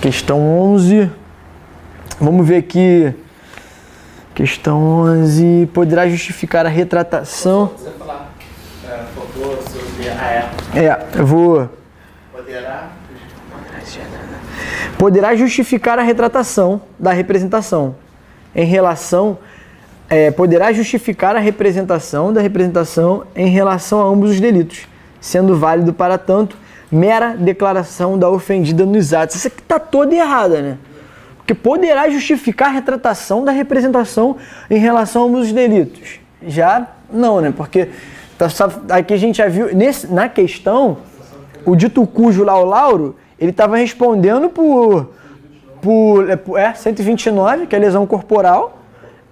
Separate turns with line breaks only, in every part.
Questão 11. Vamos ver aqui. Questão 11. Poderá justificar a retratação.
Você falar, falou sobre a
eu vou. Poderá justificar a retratação da representação em relação. Poderá justificar a representação da representação em relação a ambos os delitos, sendo válido para tanto mera declaração da ofendida nos atos. Essa aqui está toda errada, né? Porque poderá justificar a retratação da representação em relação a ambos os delitos. Já não, né? Porque aqui a gente já viu, na questão, o dito cujo lá, o Lauro, ele estava respondendo por 129, que é lesão corporal,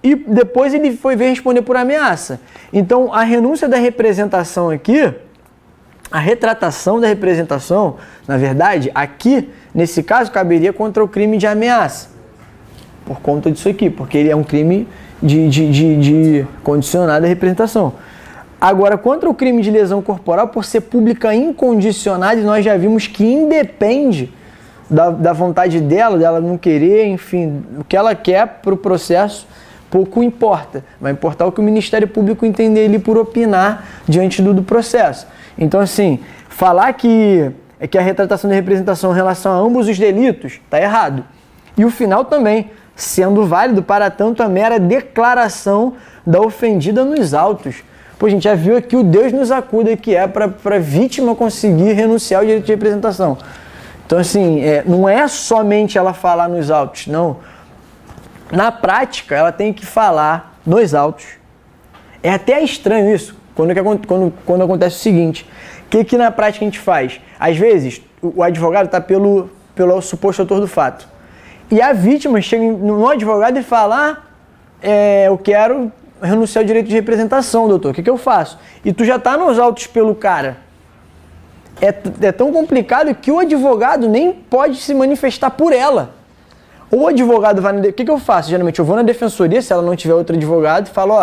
e depois ele foi ver responder por ameaça. Então, a renúncia da representação aqui, a retratação da representação, na verdade, aqui, nesse caso, caberia contra o crime de ameaça. Por conta disso aqui, porque ele é um crime de condicionada representação. Agora, contra o crime de lesão corporal, por ser pública incondicionada, nós já vimos que independe da vontade dela não querer, enfim, o que ela quer para o processo, pouco importa. Vai importar o que o Ministério Público entender ali por opinar diante do processo. Então, assim, falar que a retratação da representação em relação a ambos os delitos está errado. E o final também, sendo válido para tanto a mera declaração da ofendida nos autos. Pô, a gente já viu aqui o Deus nos acuda que é para a vítima conseguir renunciar ao direito de representação. Então, assim, não é somente ela falar nos autos, não. Na prática, ela tem que falar nos autos. É até estranho isso, quando acontece o seguinte. O que na prática a gente faz? Às vezes, o advogado está pelo suposto autor do fato. E a vítima chega no advogado e fala, eu quero renunciar ao direito de representação, doutor, o que eu faço? E tu já está nos autos pelo cara. É tão complicado que o advogado nem pode se manifestar por ela. Ou o advogado vai... O que eu faço? Geralmente eu vou na defensoria, se ela não tiver outro advogado, e falo,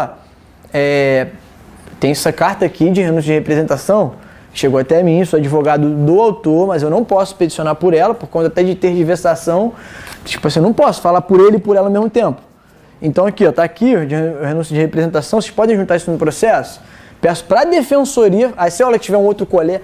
tem essa carta aqui de renúncia de representação, chegou até mim, sou advogado do autor, mas eu não posso peticionar por ela, por conta até de tergiversação. Tipo assim, eu não posso falar por ele e por ela ao mesmo tempo. Então aqui, tá aqui, renúncia de representação, vocês podem juntar isso no processo? Peço para a defensoria, aí se ela tiver um outro colega,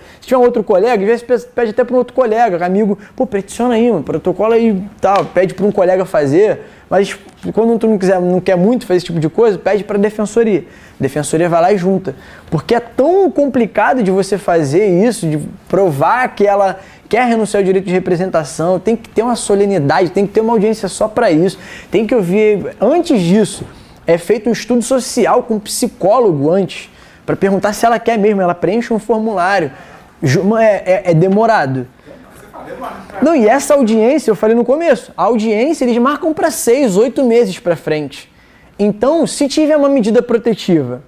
às vezes pede até para um outro colega, amigo, peticiona aí, protocolo aí e tal, pede para um colega fazer, mas quando tu não quer muito fazer esse tipo de coisa, pede para a defensoria. A defensoria vai lá e junta. Porque é tão complicado de você fazer isso, de provar que ela quer renunciar ao direito de representação, tem que ter uma solenidade, tem que ter uma audiência só para isso, tem que ouvir, antes disso, é feito um estudo social com um psicólogo antes, para perguntar se ela quer mesmo, ela preenche um formulário, é demorado. Não, e essa audiência, eu falei no começo, a audiência eles marcam para 6, 8 meses para frente. Então, se tiver uma medida protetiva,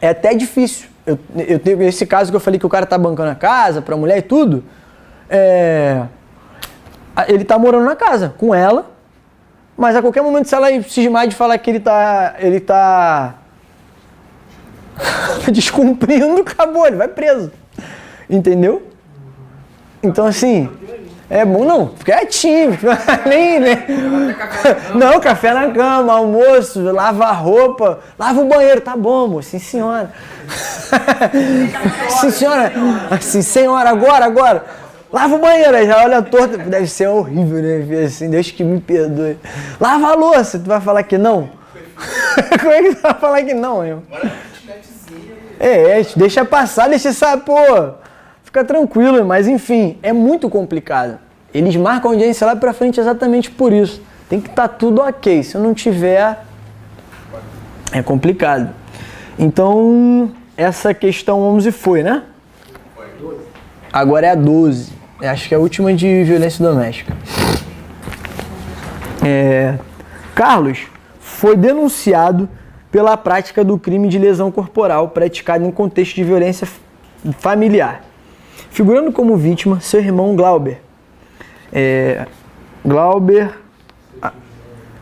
é até difícil. Eu tenho esse caso que eu falei que o cara tá bancando a casa para a mulher e tudo, ele tá morando na casa com ela, mas a qualquer momento se ela cismar de falar que ele tá descumprindo, acabou, ele vai preso. Entendeu? Então, assim, é bom não, quietinho, nem. Não, café na cama, almoço, lava a roupa, lava o banheiro, tá bom, amor, sim senhora. Sim senhora, assim, senhora, agora. Lava o banheiro, aí já olha torto, deve ser horrível, né? Assim, Deus que me perdoe. Lava a louça, tu vai falar que não? Como é que tu vai falar que não, irmão? Deixa passar, fica tranquilo, mas enfim, é muito complicado. Eles marcam a audiência lá pra frente exatamente por isso. Tem que estar tudo ok, se não tiver, é complicado. Então, essa questão 11 foi, né? Agora é a 12, acho que é a última de violência doméstica. Carlos foi denunciado pela prática do crime de lesão corporal praticado em contexto de violência familiar, figurando como vítima seu irmão Glauber.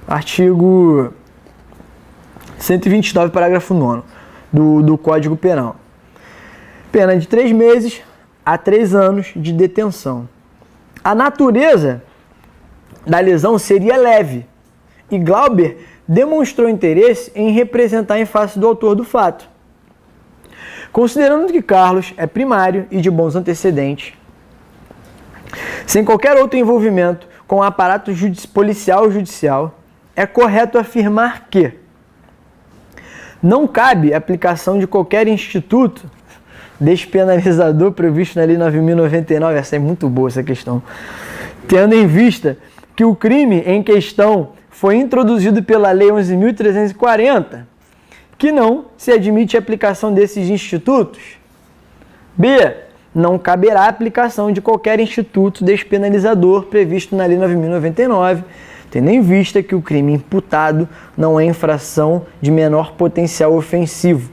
Artigo 129, parágrafo 9 do Código Penal. Pena de 3 meses a 3 anos de detenção. a natureza da lesão seria leve e Glauber demonstrou interesse em representar em face do autor do fato. Considerando que Carlos é primário e de bons antecedentes, sem qualquer outro envolvimento com o aparato policial ou judicial, é correto afirmar que não cabe aplicação de qualquer instituto despenalizador previsto na Lei 9.099, essa é muito boa essa questão, tendo em vista que o crime em questão foi introduzido pela Lei 11.340, que não se admite a aplicação desses institutos. B. Não caberá a aplicação de qualquer instituto despenalizador previsto na Lei 9.099, tendo em vista que o crime imputado não é infração de menor potencial ofensivo.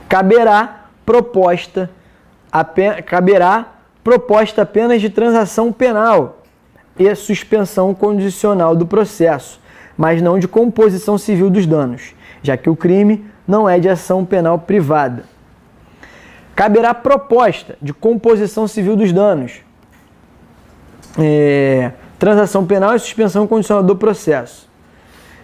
Caberá proposta apenas de transação penal e suspensão condicional do processo, mas não de composição civil dos danos, já que o crime não é de ação penal privada. Caberá proposta de composição civil dos danos, transação penal e suspensão condicional do processo.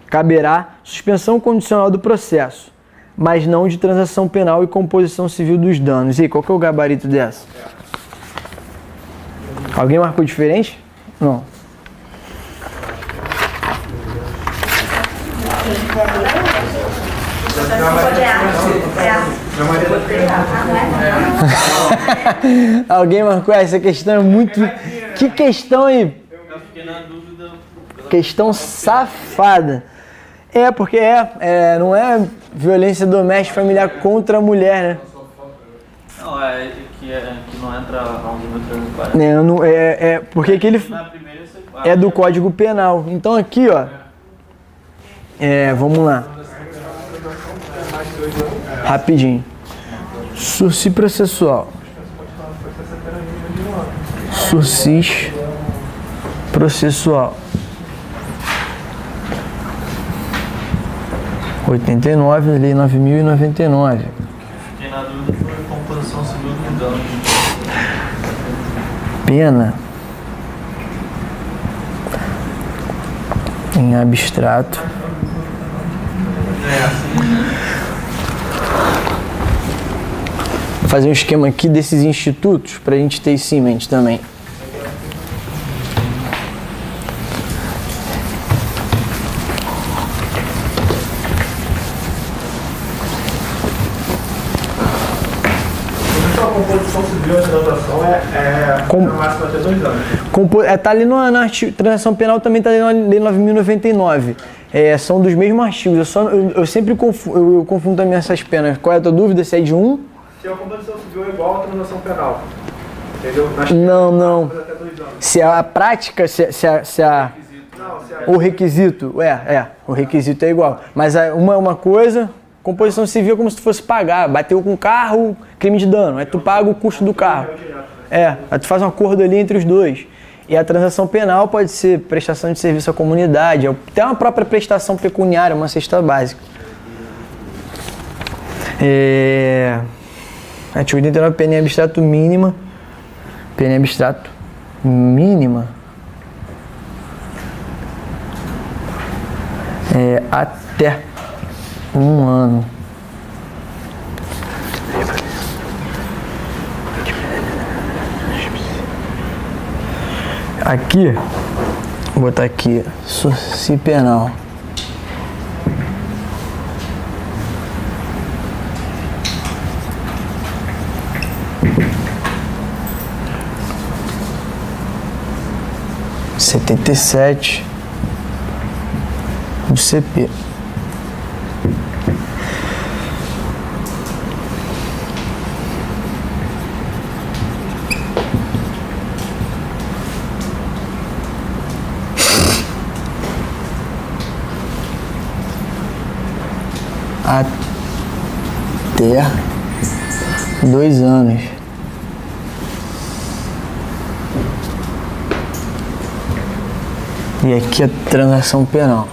Caberá suspensão condicional do processo, mas não de transação penal e composição civil dos danos. E aí, qual que é o gabarito dessa? Alguém marcou diferente? Não. Alguém marcou essa questão? É muito. Que questão aí?
Eu fiquei na dúvida.
Questão safada. Porque não é violência doméstica familiar contra a mulher, né?
Não, que não entra a 11.340.
Porque aquele
Na primeira você
é do Código Penal. Então aqui, ó. Vamos lá. Rapidinho. Sursi processual. Sursis processual. 89, Lei 9.099.
Fiquei na dúvida por composição civil do dano.
Pena em abstrato. Vou fazer um esquema aqui desses institutos para a gente ter isso em mente também.
A composição civil e a transação no máximo até 2 anos.
Tá ali na transação penal, também tá ali na Lei 9.099. São dos mesmos artigos. Eu sempre confundo também essas penas. Qual é a tua dúvida? Se é de um?
Se a composição civil é igual à transação penal. Entendeu?
Não.
Até 2 anos.
Se a prática, o requisito, o requisito é igual. Mas uma é uma coisa, composição civil é como se tu fosse pagar. Bateu com o carro, crime de dano. Aí tu paga o custo do carro. Aí tu faz um acordo ali entre os dois. E a transação penal pode ser prestação de serviço à comunidade, até uma própria prestação pecuniária, uma cesta básica. Artigo 89, pena em abstrato mínima. Pena em abstrato mínima. Até 1 ano. Aqui, vou botar aqui, sursi penal. (77) do CP. Até 2 anos. E aqui a transação penal.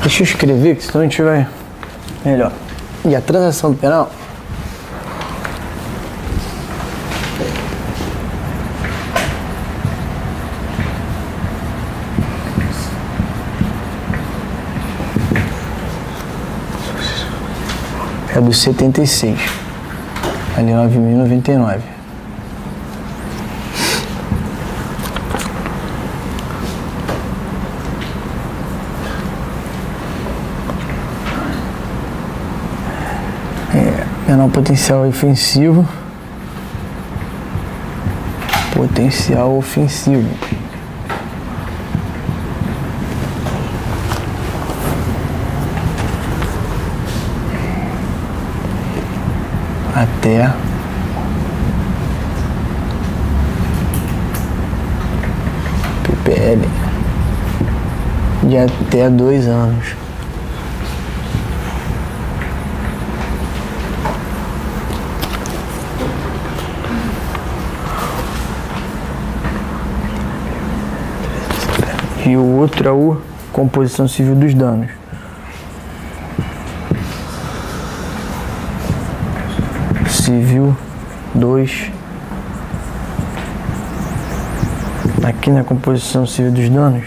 Deixa eu escrever, que senão a gente vai melhor. E a transação penal é do 76, ali 9.099. Penal potencial ofensivo. Potencial ofensivo. Até PPL de até 2 anos. E o outro é o composição civil dos danos. Civil 2. Aqui na composição civil dos danos.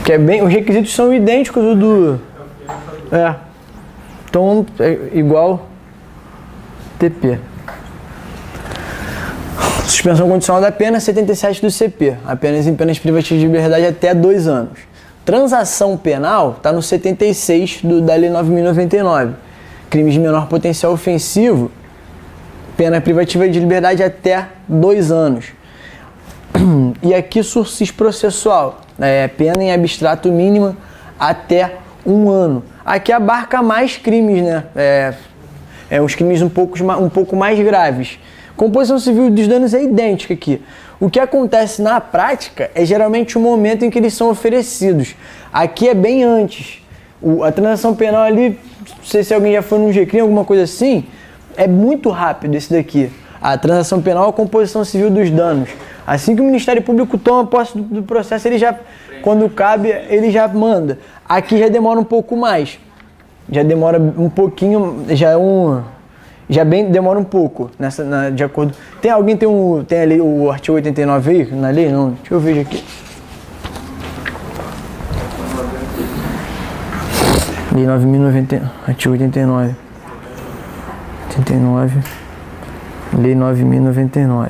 Que é bem, os requisitos são idênticos do então é igual TP. Suspensão condicional da pena, 77 do CP. Apenas em penas privativas de liberdade até 2 anos. Transação penal está no 76 da Lei 9.099. Crimes de menor potencial ofensivo, pena privativa de liberdade até 2 anos. E aqui sursis processual, pena em abstrato mínima até 1 ano. Aqui abarca mais crimes, né? Os crimes um pouco mais graves. Composição civil dos danos é idêntica aqui. O que acontece na prática é geralmente o momento em que eles são oferecidos. Aqui é bem antes. A transação penal ali, não sei se alguém já foi num GCRIM, alguma coisa assim, é muito rápido esse daqui. A transação penal é a composição civil dos danos. Assim que o Ministério Público toma posse do processo, ele já, quando cabe, ele já manda. Aqui já demora um pouco mais. Já demora um pouquinho, demora um pouco de acordo. Tem ali o artigo 89 aí na lei? Não, deixa eu ver aqui. Lei 9.090, artigo 89. 89. Lei 9.099.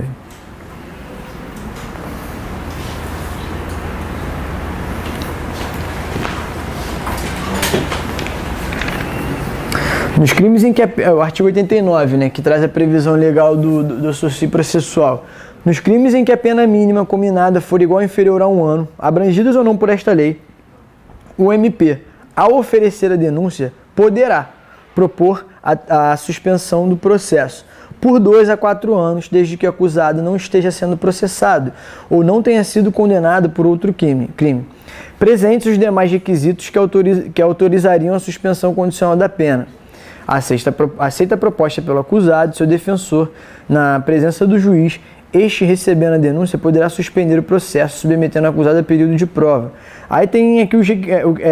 Nos crimes em que o artigo 89, né, que traz a previsão legal do sursi processual. Nos crimes em que a pena mínima combinada for igual ou inferior a 1 ano, abrangidos ou não por esta lei, o MP, ao oferecer a denúncia, poderá propor a suspensão do processo por 2 a 4 anos, desde que o acusado não esteja sendo processado ou não tenha sido condenado por outro crime. Presentes os demais requisitos que autorizariam a suspensão condicional da pena. Aceita a proposta pelo acusado, seu defensor, na presença do juiz, este recebendo a denúncia poderá suspender o processo, submetendo o acusado a período de prova. Aí tem aqui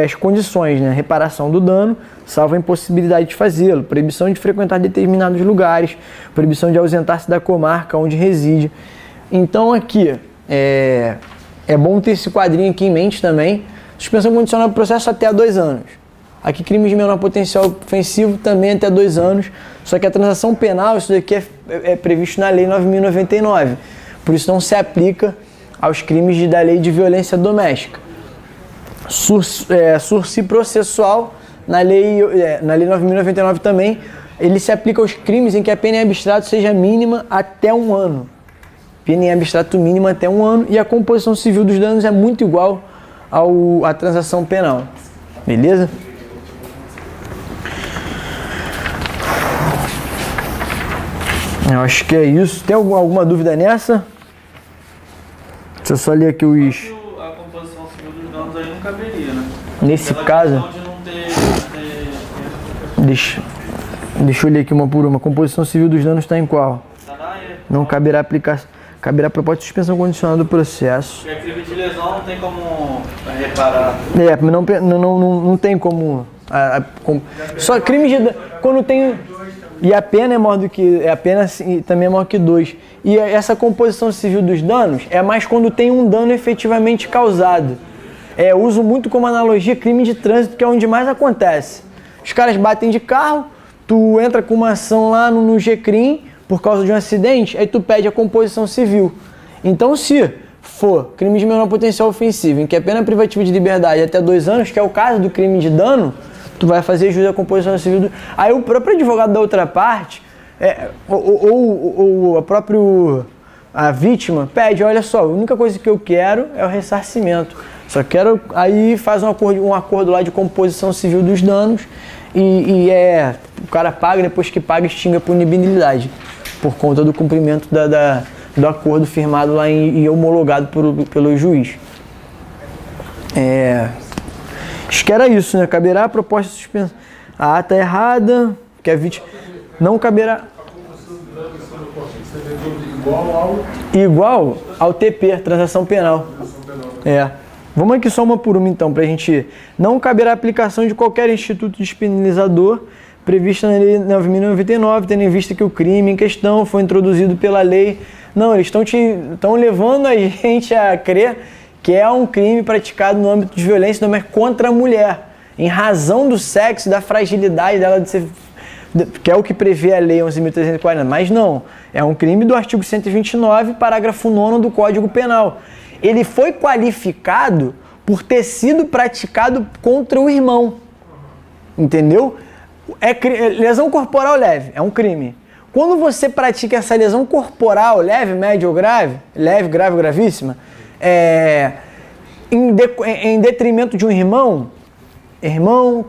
as condições, né? Reparação do dano, salvo a impossibilidade de fazê-lo, proibição de frequentar determinados lugares, proibição de ausentar-se da comarca onde reside. Então aqui, é bom ter esse quadrinho aqui em mente também. Suspensão condicional do processo até 2 anos. Aqui, crimes de menor potencial ofensivo também até 2 anos. Só que a transação penal, isso daqui é previsto na Lei 9.099. Por isso não se aplica aos crimes da Lei de Violência Doméstica. Sursi processual, na Lei 9.099 também, ele se aplica aos crimes em que a pena em abstrato seja mínima até 1 ano. Pena em abstrato mínima até 1 ano. E a composição civil dos danos é muito igual à transação penal. Beleza? Eu acho que é isso. Tem alguma dúvida nessa? Deixa eu só ler aqui os...
A composição civil dos danos aí não caberia, né?
Nesse
Pela
caso...
questão de não ter...
Deixa eu ler aqui uma por uma. A composição civil dos danos está em qual?
Tá na E.
Não caberá aplicação... Caberá proposta de suspensão condicional do processo.
Porque a crime de lesão não tem como reparar.
Não tem como... Só crime de... Quando tem... E a pena é maior do que... A pena também é maior que 2. E essa composição civil dos danos é mais quando tem um dano efetivamente causado. Eu uso muito como analogia crime de trânsito, que é onde mais acontece. Os caras batem de carro, tu entra com uma ação lá no GCRIM por causa de um acidente, aí tu pede a composição civil. Então, se for crime de menor potencial ofensivo, em que a pena privativa de liberdade é até 2 anos, que é o caso do crime de dano, tu vai fazer jus à composição civil. Aí o próprio advogado da outra parte, a vítima, pede, olha só, a única coisa que eu quero é o ressarcimento. Só quero, aí faz um acordo lá de composição civil dos danos o cara paga, depois que paga extingue a punibilidade, por conta do cumprimento do acordo firmado lá e homologado pelo juiz. Acho que era isso, né? Caberá a proposta de suspensão. A ata errada, que a vítima não caberá. Igual ao TP, transação penal. Vamos aqui só uma por uma então, pra gente ir. Não caberá aplicação de qualquer instituto despenalizador prevista na Lei 9.099, tendo em vista que o crime em questão foi introduzido pela lei. Não, eles estão levando a gente a crer que é um crime praticado no âmbito de violência doméstica contra a mulher, em razão do sexo e da fragilidade dela de ser, que é o que prevê a Lei 11.340, mas não, é um crime do artigo 129, parágrafo 9º do Código Penal. Ele foi qualificado por ter sido praticado contra o irmão, entendeu? Lesão corporal leve, é um crime. Quando você pratica essa lesão corporal leve, média ou grave, leve, grave ou gravíssima, em detrimento de um irmão,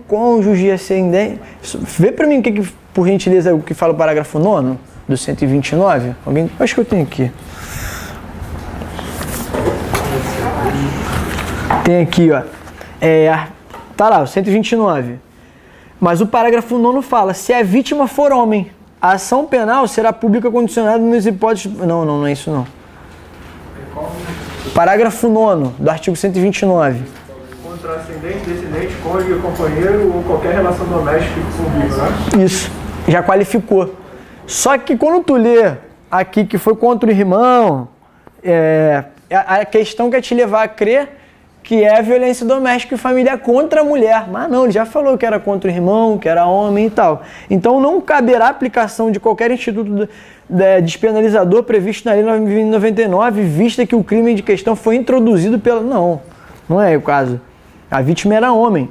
cônjuge, ascendente. Vê pra mim por gentileza, o que fala o parágrafo 9º do 129. Alguém? Acho que eu tenho aqui. Tem aqui, ó. Tá lá, o 129. Mas o parágrafo 9º fala: se a vítima for homem, a ação penal será pública condicionada nas hipóteses. Não é isso não. Parágrafo 9º do artigo 129.
Contra ascendente, descendente, cônjuge, companheiro ou qualquer relação doméstica comigo, né?
Isso, já qualificou. Só que quando tu lê aqui que foi contra o irmão, a questão quer te levar a crer que é violência doméstica e familiar contra a mulher. Mas não, ele já falou que era contra o irmão, que era homem e tal. Então não caberá aplicação de qualquer instituto despenalizador previsto na Lei 9.099, vista que o crime de questão foi introduzido pela... Não é o caso. A vítima era homem.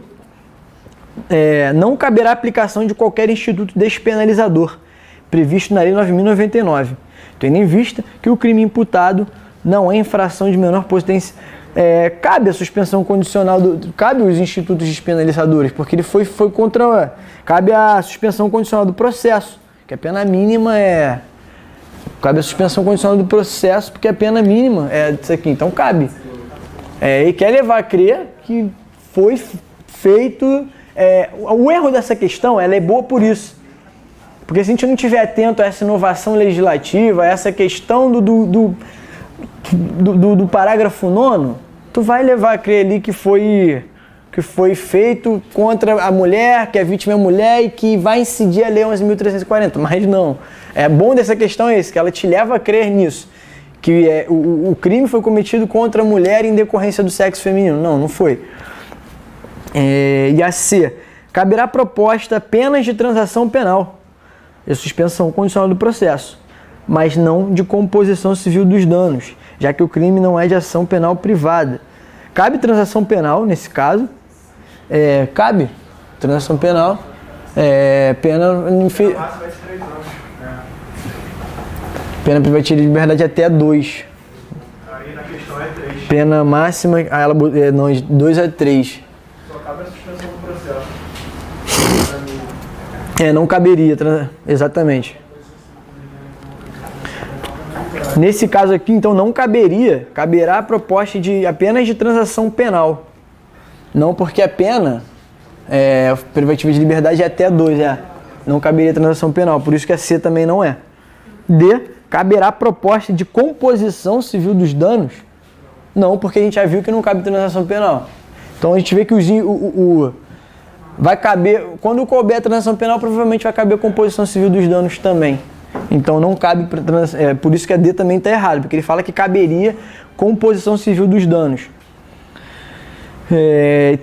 Não caberá aplicação de qualquer instituto despenalizador previsto na Lei 9.099, tendo em vista que o crime imputado não é infração de menor potência. Cabe a suspensão condicional, cabe os institutos despenalizadores, porque ele foi contra... Cabe a suspensão condicional do processo, que a pena mínima cabe a suspensão condicional do processo, porque a pena mínima é disso aqui. Então cabe. E quer levar a crer que foi feito... o erro dessa questão, ela é boa por isso. Porque se a gente não estiver atento a essa inovação legislativa, a essa questão do parágrafo 9º, tu vai levar a crer ali que foi feito contra a mulher, que a vítima é mulher e que vai incidir a Lei 11.340. Mas não. Bom dessa questão é esse, que ela te leva a crer nisso. Que o crime foi cometido contra a mulher em decorrência do sexo feminino. Não foi. E a C. Caberá proposta apenas de transação penal e suspensão condicional do processo, mas não de composição civil dos danos, já que o crime não é de ação penal privada. Cabe transação penal, nesse caso. Cabe transação penal. Pena pena privativa de liberdade até 2.
Aí na questão é 3.
Pena máxima, ela 2 a 3.
Só cabe a suspensão do processo.
Não caberia, exatamente. Nesse caso aqui, então, não caberá a proposta apenas de transação penal. Não, porque a pena privativa de liberdade é até 2, não caberia transação penal, por isso que a C também não é. D, Caberá proposta de composição civil dos danos? Não, porque a gente já viu que não cabe transação penal. Então a gente vê que vai caber, quando couber a transação penal, provavelmente vai caber a composição civil dos danos também. Então não cabe, por isso que a D também está errado, porque ele fala que caberia composição civil dos danos. E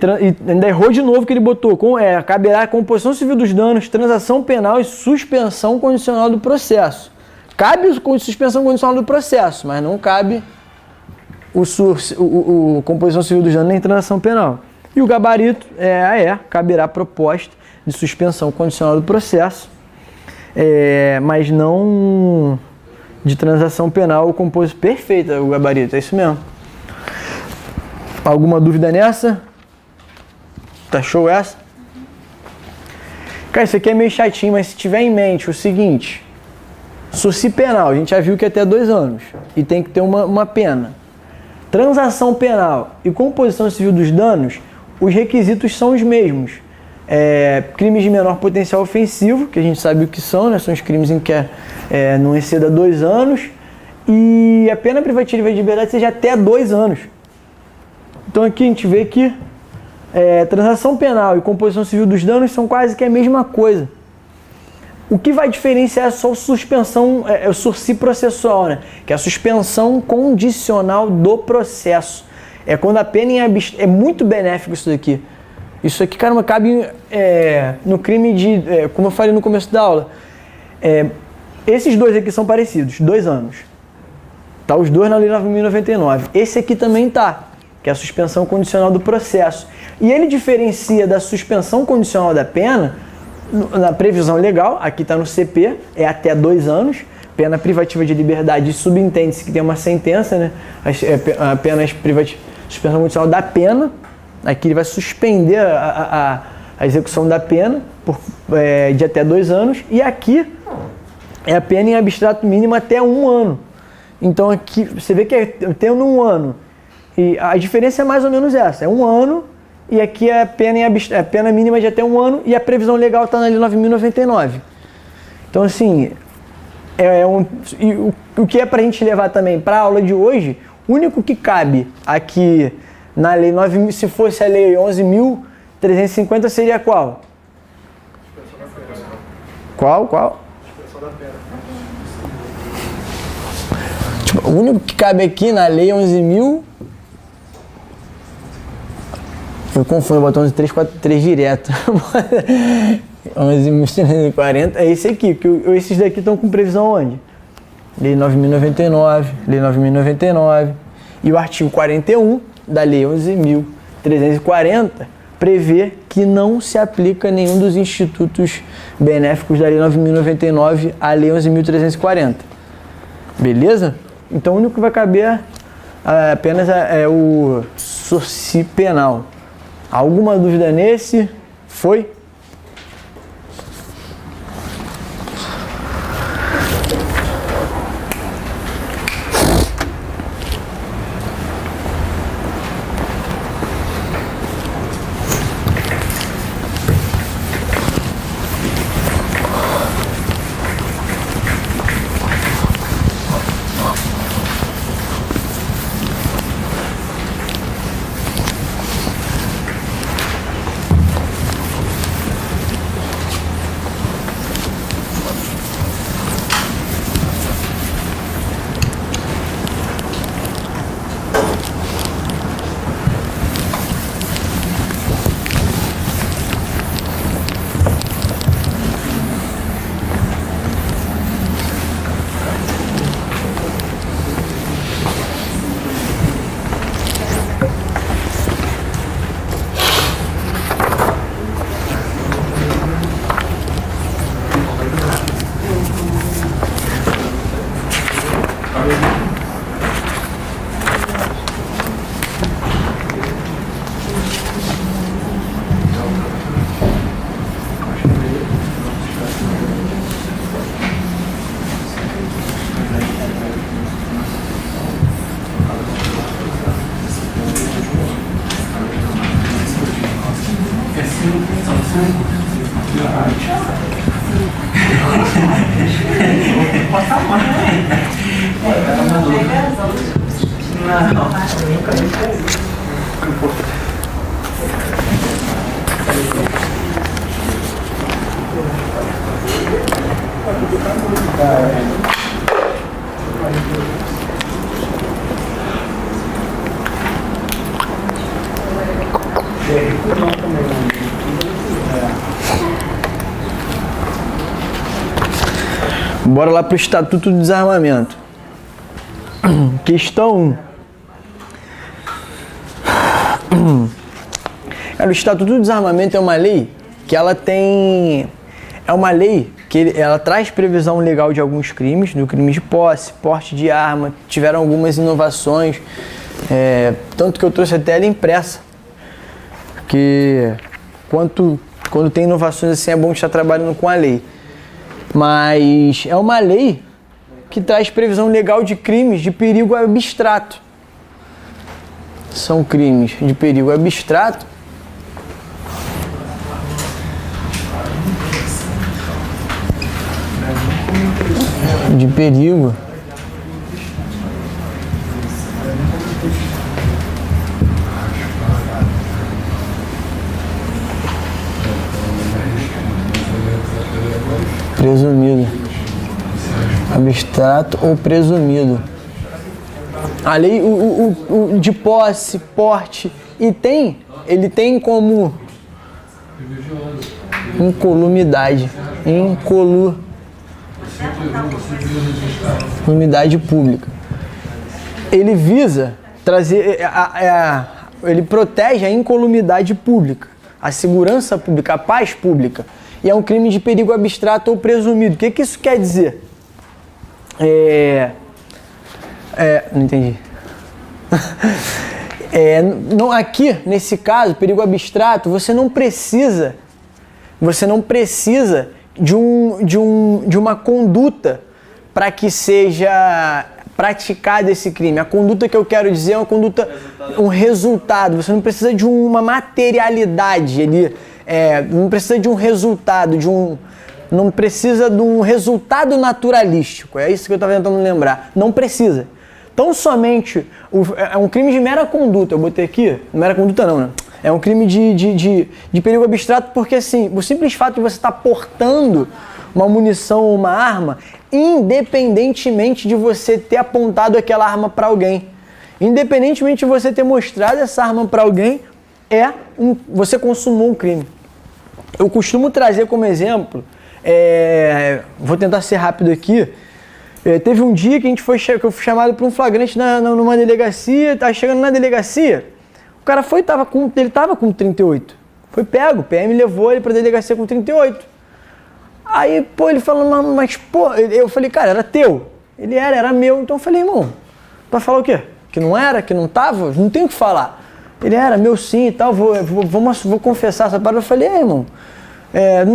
ainda errou de novo que ele botou, caberá a composição civil dos danos, transação penal e suspensão condicional do processo. Cabe suspensão condicional do processo, mas não cabe composição civil dos danos nem transação penal. E o gabarito caberá proposta de suspensão condicional do processo, mas não de transação penal ou composição. Perfeita o gabarito, é isso mesmo. Alguma dúvida nessa? Tá show essa? Cara, isso aqui é meio chatinho, mas se tiver em mente o seguinte: sursi penal, a gente já viu que é até 2 anos e tem que ter uma pena. Transação penal e composição civil dos danos, os requisitos são os mesmos. Crimes de menor potencial ofensivo, que a gente sabe o que são, né? São os crimes em que não exceda 2 anos, e a pena privativa de liberdade seja até 2 anos. Então aqui a gente vê que transação penal e composição civil dos danos são quase que a mesma coisa. O que vai diferenciar é só suspensão, o sursi processual, né? Que é a suspensão condicional do processo. É quando a pena em abstrato. É muito benéfico isso daqui. Isso aqui, caramba, cabe no crime de. Como eu falei no começo da aula. Esses dois aqui são parecidos, 2 anos. Tá os dois na Lei 9.099. Esse aqui também tá, que é a suspensão condicional do processo. E ele diferencia da suspensão condicional da pena na previsão legal, aqui está no CP, é até 2 anos, pena privativa de liberdade, subentende-se que tem uma sentença, né? A pena privativa, suspensão condicional da pena, aqui ele vai suspender a execução da pena de até 2 anos, e aqui é a pena em abstrato mínimo até 1 ano. Então aqui você vê que tendo 1 ano, e a diferença é mais ou menos essa, é 1 ano, e aqui a pena mínima de até 1 ano, e a previsão legal está na Lei 9.099. Então, assim, o que é para a gente levar também para a aula de hoje, o único que cabe aqui na Lei 9.000, se fosse a Lei 11.350, seria qual? Qual? Tipo, o único que cabe aqui na Lei 11.000... Eu confundo, eu boto 11.343 direto. 11.340 é esse aqui, que esses daqui estão com previsão onde? Lei 9.099, Lei 9.099. E o artigo 41 da Lei 11.340 prevê que não se aplica nenhum dos institutos benéficos da Lei 9.099 à Lei 11.340. Beleza? Então o único que vai caber apenas é o sursi penal. Alguma dúvida nesse? Foi? Bora lá para o Estatuto do Desarmamento. Questão 1. O Estatuto do Desarmamento é uma lei que ela tem... É uma lei que ela traz previsão legal de alguns crimes, do crime de posse, porte de arma, tiveram algumas inovações, tanto que eu trouxe até ela impressa, que quando tem inovações assim é bom estar trabalhando com a lei. Mas é uma lei que traz previsão legal de crimes de perigo abstrato. São crimes de perigo abstrato de perigo presumido, abstrato ou presumido. A lei o de posse, porte, e ele tem como incolumidade pública. Ele visa trazer, ele protege a incolumidade pública, a segurança pública, a paz pública. E é um crime de perigo abstrato ou presumido. O que isso quer dizer? Não entendi. Não, aqui, nesse caso, perigo abstrato, você não precisa de uma conduta para que seja praticado esse crime. A conduta que eu quero dizer é uma conduta, um resultado. Você não precisa de uma materialidade ali. Não precisa de um resultado, não precisa de um resultado naturalístico. É isso que eu estava tentando lembrar. Não precisa. Tão somente é um crime de mera conduta. Eu botei aqui, mera conduta não, né? É um crime de perigo abstrato porque, assim, o simples fato de você estar portando uma munição ou uma arma, independentemente de você ter apontado aquela arma para alguém, independentemente de você ter mostrado essa arma para alguém, você consumou um crime. Eu costumo trazer como exemplo, vou tentar ser rápido aqui, teve um dia que que eu fui chamado para um flagrante numa delegacia, tá chegando na delegacia, o cara ele tava com 38, foi pego, o PM levou ele para a delegacia com 38. Aí, pô, ele falou, mas pô, eu falei, cara, era teu. Ele era meu, então eu falei, irmão, pra falar o quê? Que não era, que não tava? Não tem o que falar. Ele era meu sim e tal, vou confessar essa parada. Eu falei, irmão,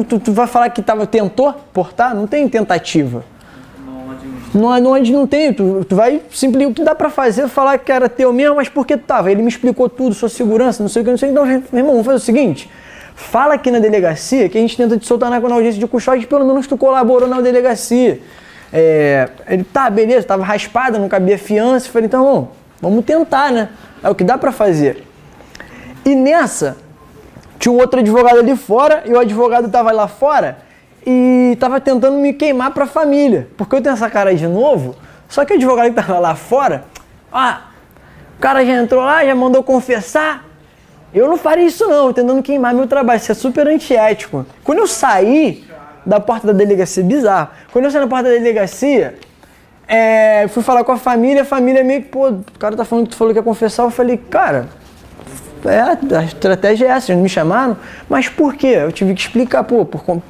tu vai falar que tentou portar? Não tem tentativa. Não tem, tu vai simplesmente, o que dá pra fazer é falar que era teu mesmo, mas por que tu tava? Ele me explicou tudo, sua segurança, não sei o que, não sei o que. Então, meu irmão, vamos fazer o seguinte, fala aqui na delegacia que a gente tenta te soltar na audiência de custódia, pelo menos tu colaborou na delegacia. Ele, tá, beleza, tava raspada, não cabia fiança. Eu falei, então, irmão, vamos tentar, né? É o que dá pra fazer. E nessa, tinha um outro advogado ali fora, e o advogado tava lá fora, e tava tentando me queimar pra família, porque eu tenho essa cara de novo, só que o advogado que tava lá fora, o cara já entrou lá, já mandou confessar, eu não faria isso não, tentando queimar meu trabalho, isso é super antiético. Quando eu saí da porta da delegacia, bizarro, quando eu saí da porta da delegacia, fui falar com a família meio que, pô, o cara tá falando que tu falou que ia confessar, eu falei, cara, a estratégia é essa, eles me chamaram, mas por quê? Eu tive que explicar, pô,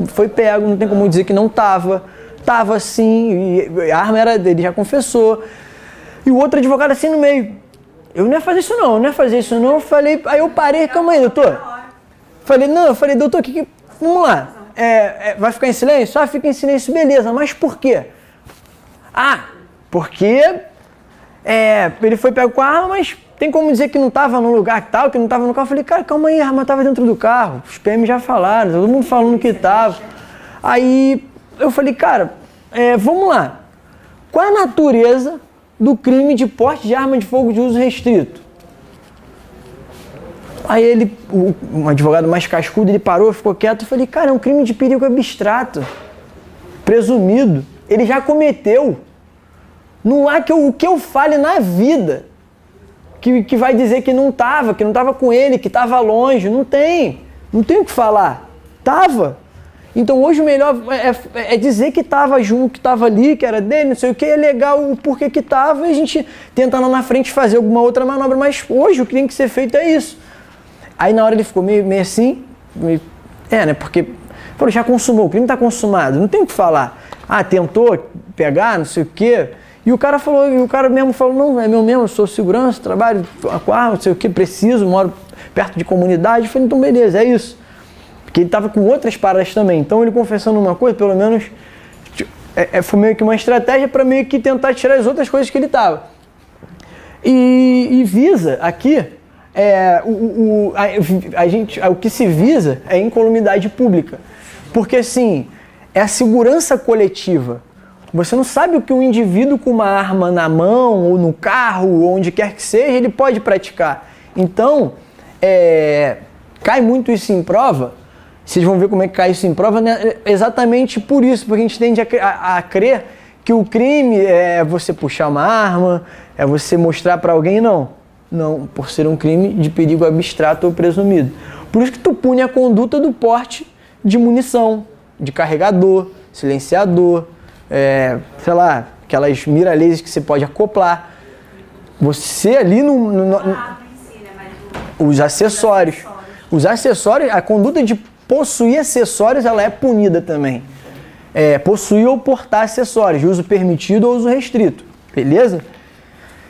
foi pego, não tem como dizer que não tava sim, e a arma era dele, já confessou, e o outro advogado assim no meio, eu não ia fazer isso não, eu falei, aí eu parei, calma aí, doutor, falei, doutor, vamos lá, vai ficar em silêncio? Fica em silêncio, beleza, mas por quê? Porque ele foi pego com a arma, mas tem como dizer que não estava no lugar tal, que não estava no carro? Eu falei, cara, calma aí, a arma estava dentro do carro, os PM já falaram, todo mundo falando que estava. Aí eu falei, cara, vamos lá, Qual a natureza do crime de porte de arma de fogo de uso restrito? Aí ele, um advogado mais cascudo, ele parou, ficou quieto e falei, cara, é um crime de perigo abstrato, presumido, ele já cometeu. Não há o que eu fale na vida que vai dizer que não estava com ele, que estava longe, não tem o que falar, estava. Então hoje o melhor é dizer que estava junto, que estava ali, que era dele, não sei o que, é legal o porquê que estava e a gente tenta lá na frente fazer alguma outra manobra, mas hoje o que tem que ser feito é isso. Aí na hora ele ficou meio assim, né, porque falou, já consumou, o crime está consumado, não tem o que falar. Ah, tentou pegar, não sei o que, e o cara falou, mesmo falou, não, é meu mesmo, eu sou segurança, trabalho com arma, não sei o que, preciso, moro perto de comunidade. Eu falei, então beleza, é isso. Porque ele estava com outras paradas também. Então ele confessando uma coisa, pelo menos, foi meio que uma estratégia para meio que tentar tirar as outras coisas que ele estava. E visa aqui, o que se visa é incolumidade pública. Porque assim, é a segurança coletiva. Você não sabe o que um indivíduo com uma arma na mão, ou no carro, ou onde quer que seja, ele pode praticar. Então, cai muito isso em prova. Vocês vão ver como é que cai isso em prova, né? Exatamente por isso, porque a gente tende a crer que o crime é você puxar uma arma, é você mostrar para alguém, não. Não, por ser um crime de perigo abstrato ou presumido. Por isso que tu pune a conduta do porte de munição, de carregador, silenciador, sei lá, aquelas mira laser que você pode acoplar. Você ali os acessórios. Os acessórios, a conduta de possuir acessórios, ela é punida também. Possuir ou portar acessórios, de uso permitido ou uso restrito. Beleza?